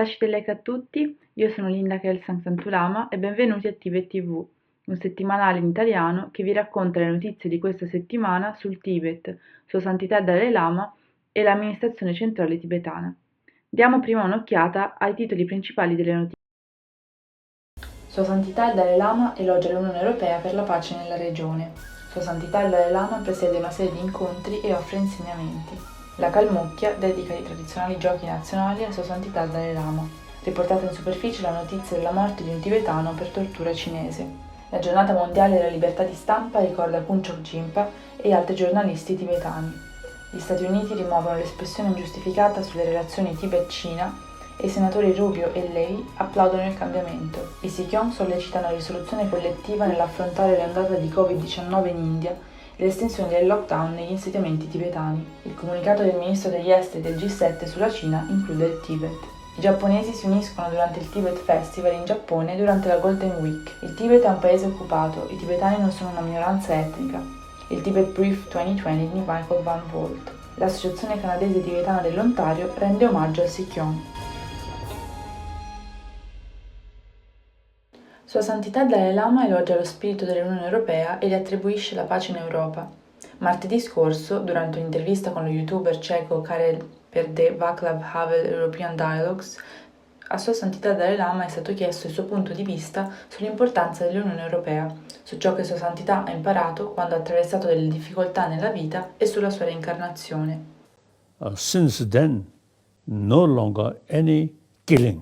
Tacite like a tutti, io sono Linda Kelsang Santulama e benvenuti a Tibet TV, un settimanale in italiano che vi racconta le notizie di questa settimana sul Tibet, Sua Santità Dalai Lama e l'amministrazione centrale tibetana. Diamo prima un'occhiata ai titoli principali delle notizie. Sua Santità Dalai Lama elogia l'Unione Europea per la pace nella regione. Sua Santità Dalai Lama presiede una serie di incontri e offre insegnamenti. La Kalmucchia dedica i tradizionali giochi nazionali a Sua Santità Dalai Lama. Riportata in superficie la notizia della morte di un tibetano per tortura cinese. La giornata mondiale della libertà di stampa ricorda Kunchok Jinpa e altri giornalisti tibetani. Gli Stati Uniti rimuovono l'espressione ingiustificata sulle relazioni Tibet-Cina e i senatori Rubio e Lei applaudono il cambiamento. I Sikion sollecitano una risoluzione collettiva nell'affrontare l'ondata di Covid-19 in India e l'estensione del lockdown negli insediamenti tibetani. Il comunicato del ministro degli esteri del G7 sulla Cina include il Tibet. I giapponesi si uniscono durante il Tibet Festival in Giappone durante la Golden Week. Il Tibet è un paese occupato, i tibetani non sono una minoranza etnica. Il Tibet Brief 2020 di Michael Van Volt. L'associazione canadese tibetana dell'Ontario rende omaggio al Sikion. Sua Santità Dalai Lama elogia lo spirito dell'Unione Europea e le attribuisce la pace in Europa. Martedì scorso, durante un'intervista con lo youtuber ceco Karel per The Václav Havel European Dialogues, a Sua Santità Dalai Lama è stato chiesto il suo punto di vista sull'importanza dell'Unione Europea, su ciò che Sua Santità ha imparato quando ha attraversato delle difficoltà nella vita e sulla sua reincarnazione. Since then, no longer any killing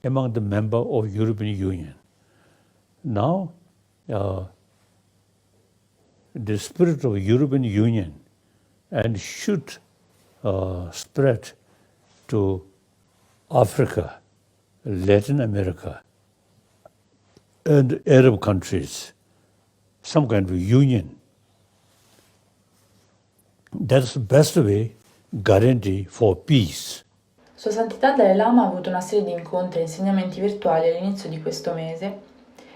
among the members of European Union. Now, the spirit of European Union and should spread to Africa, Latin America, and Arab countries, some kind of union. That's the best way guarantee for peace. Sua Santità Dalai Lama ha avuto una serie di incontri e insegnamenti virtuali all'inizio di questo mese.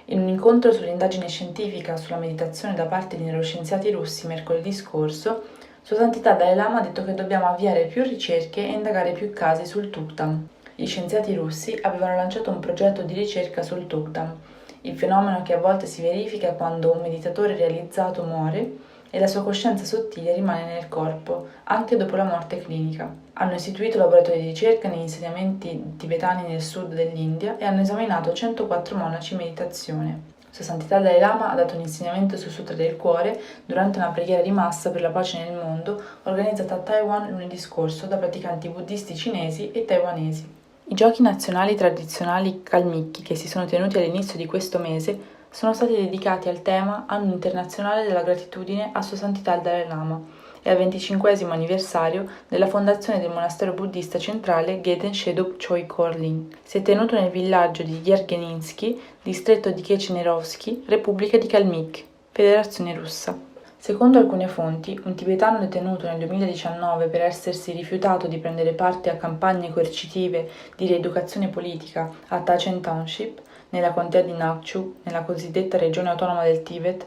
In un incontro sull'indagine scientifica sulla meditazione da parte di neuroscienziati russi mercoledì scorso, Sua Santità Dalai Lama ha detto che dobbiamo avviare più ricerche e indagare più casi sul Tuktam. Gli scienziati russi avevano lanciato un progetto di ricerca sul Tuktam, il fenomeno che a volte si verifica quando un meditatore realizzato muore e la sua coscienza sottile rimane nel corpo, anche dopo la morte clinica. Hanno istituito laboratori di ricerca negli insediamenti tibetani nel sud dell'India e hanno esaminato 104 monaci in meditazione. Sua Santità Dalai Lama ha dato un insegnamento sul Sutra del Cuore durante una preghiera di massa per la pace nel mondo organizzata a Taiwan lunedì scorso da praticanti buddisti cinesi e taiwanesi. I giochi nazionali tradizionali Kalmyki che si sono tenuti all'inizio di questo mese sono stati dedicati al tema Anno internazionale della gratitudine a Sua Santità il Dalai Lama e al 25° anniversario della fondazione del monastero buddista centrale Geden Sheduk Choi Korling. Si è tenuto nel villaggio di Yergeninsky, distretto di Kechenerovsky, Repubblica di Kalmyk, Federazione Russa. Secondo alcune fonti, un tibetano detenuto nel 2019 per essersi rifiutato di prendere parte a campagne coercitive di rieducazione politica a Tachen Township, nella contea di Nakchu, nella cosiddetta regione autonoma del Tibet,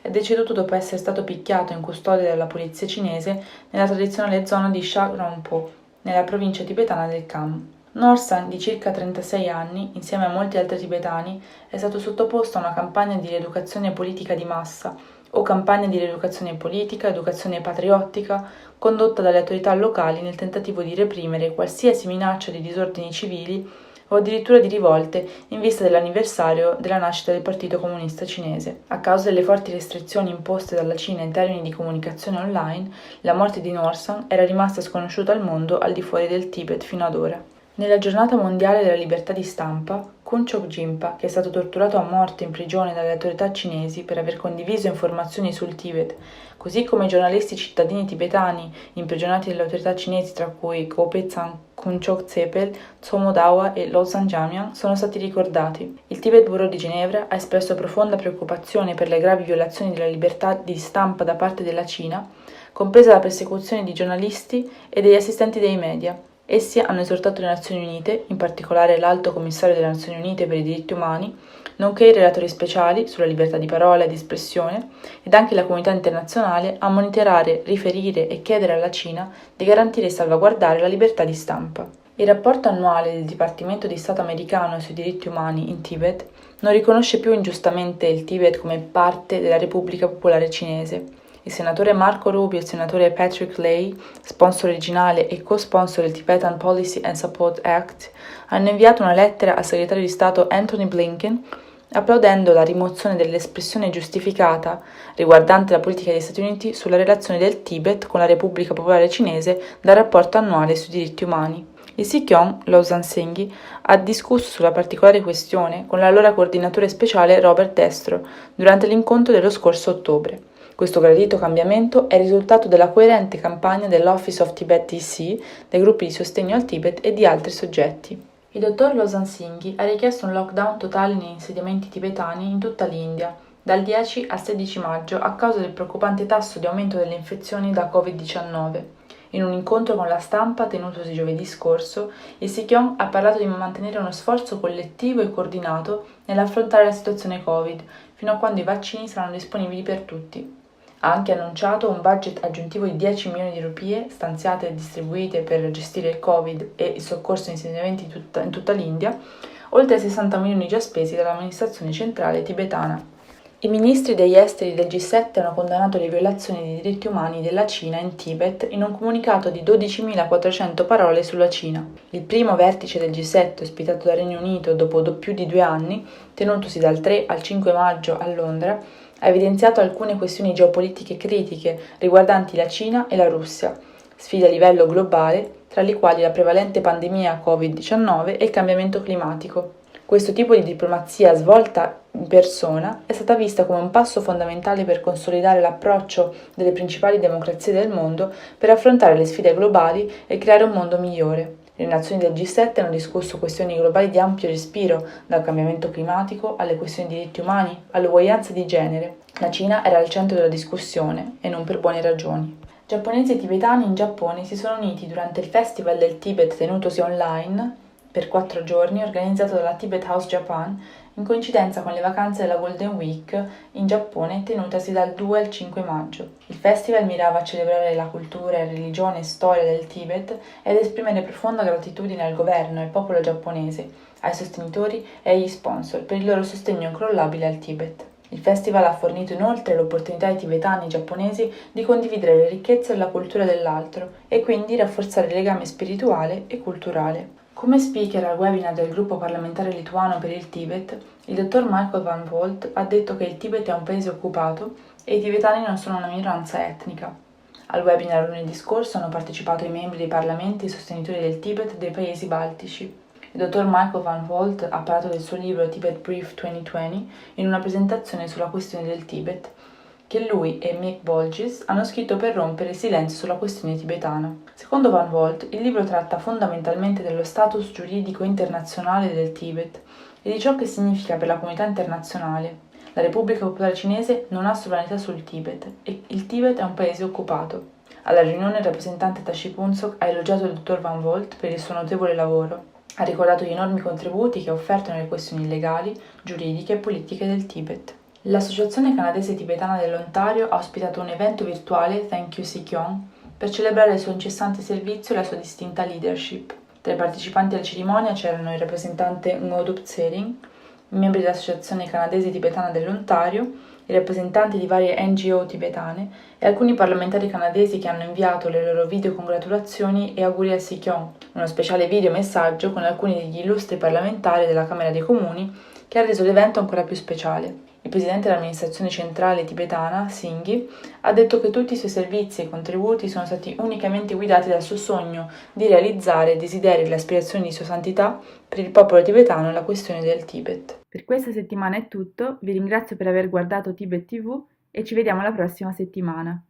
è deceduto dopo essere stato picchiato in custodia dalla polizia cinese nella tradizionale zona di Shangrampo, nella provincia tibetana del Kham. Norsan, di circa 36 anni, insieme a molti altri tibetani, è stato sottoposto a una campagna di rieducazione politica di massa o campagna di rieducazione politica, educazione patriottica, condotta dalle autorità locali nel tentativo di reprimere qualsiasi minaccia di disordini civili o addirittura di rivolte in vista dell'anniversario della nascita del Partito Comunista Cinese. A causa delle forti restrizioni imposte dalla Cina in termini di comunicazione online, la morte di Norsan era rimasta sconosciuta al mondo al di fuori del Tibet fino ad ora. Nella giornata mondiale della libertà di stampa, Kunchok Jinpa, che è stato torturato a morte in prigione dalle autorità cinesi per aver condiviso informazioni sul Tibet, così come i giornalisti cittadini tibetani imprigionati dalle autorità cinesi tra cui Go Pezang, Kunchok Tsepel, Tsomo Dawa e Losang Jamyang, sono stati ricordati. Il Tibet Bureau di Ginevra ha espresso profonda preoccupazione per le gravi violazioni della libertà di stampa da parte della Cina, compresa la persecuzione di giornalisti e degli assistenti dei media. Essi hanno esortato le Nazioni Unite, in particolare l'Alto Commissario delle Nazioni Unite per i diritti umani, nonché i relatori speciali sulla libertà di parola e di espressione, ed anche la comunità internazionale a monitorare, riferire e chiedere alla Cina di garantire e salvaguardare la libertà di stampa. Il rapporto annuale del Dipartimento di Stato americano sui diritti umani in Tibet non riconosce più ingiustamente il Tibet come parte della Repubblica Popolare Cinese. Il senatore Marco Rubio e il senatore Patrick Leahy, sponsor originale e co-sponsor del Tibetan Policy and Support Act, hanno inviato una lettera al segretario di Stato Anthony Blinken applaudendo la rimozione dell'espressione giustificata riguardante la politica degli Stati Uniti sulla relazione del Tibet con la Repubblica Popolare Cinese dal rapporto annuale sui diritti umani. Il Sikyong, Lawson Singhi, ha discusso sulla particolare questione con l'allora coordinatore speciale Robert Destro durante l'incontro dello scorso ottobre. Questo gradito cambiamento è il risultato della coerente campagna dell'Office of Tibet DC, dei gruppi di sostegno al Tibet e di altri soggetti. Il dottor Lawson Singhi ha richiesto un lockdown totale negli insediamenti tibetani in tutta l'India, dal 10 al 16 maggio a causa del preoccupante tasso di aumento delle infezioni da Covid-19. In un incontro con la stampa tenutosi giovedì scorso, il Sikyong ha parlato di mantenere uno sforzo collettivo e coordinato nell'affrontare la situazione Covid, fino a quando i vaccini saranno disponibili per tutti. Ha anche annunciato un budget aggiuntivo di 10 milioni di rupie stanziate e distribuite per gestire il Covid e il soccorso in insediamenti in tutta l'India, oltre ai 60 milioni già spesi dall'amministrazione centrale tibetana. I ministri degli esteri del G7 hanno condannato le violazioni dei diritti umani della Cina in Tibet in un comunicato di 12.400 parole sulla Cina. Il primo vertice del G7, ospitato dal Regno Unito dopo più di 2 anni, tenutosi dal 3 al 5 maggio a Londra, ha evidenziato alcune questioni geopolitiche critiche riguardanti la Cina e la Russia, sfide a livello globale, tra le quali la prevalente pandemia Covid-19 e il cambiamento climatico. Questo tipo di diplomazia svolta in persona è stata vista come un passo fondamentale per consolidare l'approccio delle principali democrazie del mondo per affrontare le sfide globali e creare un mondo migliore. Le nazioni del G7 hanno discusso questioni globali di ampio respiro, dal cambiamento climatico alle questioni di diritti umani, all'uguaglianza di genere. La Cina era al centro della discussione e non per buone ragioni. Giapponesi e tibetani in Giappone si sono uniti durante il Festival del Tibet tenutosi online per 4 giorni organizzato dalla Tibet House Japan in coincidenza con le vacanze della Golden Week in Giappone tenutasi dal 2 al 5 maggio. Il festival mirava a celebrare la cultura, religione e storia del Tibet ed esprimere profonda gratitudine al governo e al popolo giapponese, ai sostenitori e agli sponsor per il loro sostegno incrollabile al Tibet. Il festival ha fornito inoltre l'opportunità ai tibetani e giapponesi di condividere le ricchezze e la cultura dell'altro e quindi rafforzare il legame spirituale e culturale. Come speaker al webinar del gruppo parlamentare lituano per il Tibet, il dottor Michael Van Volt ha detto che il Tibet è un paese occupato e i tibetani non sono una minoranza etnica. Al webinar lunedì scorso hanno partecipato i membri dei parlamenti e i sostenitori del Tibet dei paesi baltici. Il dottor Michael Van Volt ha parlato del suo libro Tibet Brief 2020 in una presentazione sulla questione del Tibet, che lui e Mick Bolges hanno scritto per rompere il silenzio sulla questione tibetana. Secondo Van Volt, il libro tratta fondamentalmente dello status giuridico internazionale del Tibet e di ciò che significa per la comunità internazionale. La Repubblica Popolare Cinese non ha sovranità sul Tibet e il Tibet è un paese occupato. Alla riunione il rappresentante Tashi Phuntsok ha elogiato il dottor Van Volt per il suo notevole lavoro. Ha ricordato gli enormi contributi che ha offerto nelle questioni legali, giuridiche e politiche del Tibet. L'Associazione canadese tibetana dell'Ontario ha ospitato un evento virtuale Thank You Sikyong per celebrare il suo incessante servizio e la sua distinta leadership. Tra i partecipanti alla cerimonia c'erano il rappresentante Ngodup Tsering, i membri dell'Associazione canadese tibetana dell'Ontario, i rappresentanti di varie NGO tibetane e alcuni parlamentari canadesi che hanno inviato le loro video congratulazioni e auguri a Sikyong, uno speciale video messaggio con alcuni degli illustri parlamentari della Camera dei Comuni che ha reso l'evento ancora più speciale. Il presidente dell'amministrazione centrale tibetana, Singhi, ha detto che tutti i suoi servizi e contributi sono stati unicamente guidati dal suo sogno di realizzare i desideri e le aspirazioni di Sua Santità per il popolo tibetano e la questione del Tibet. Per questa settimana è tutto, vi ringrazio per aver guardato Tibet TV e ci vediamo la prossima settimana.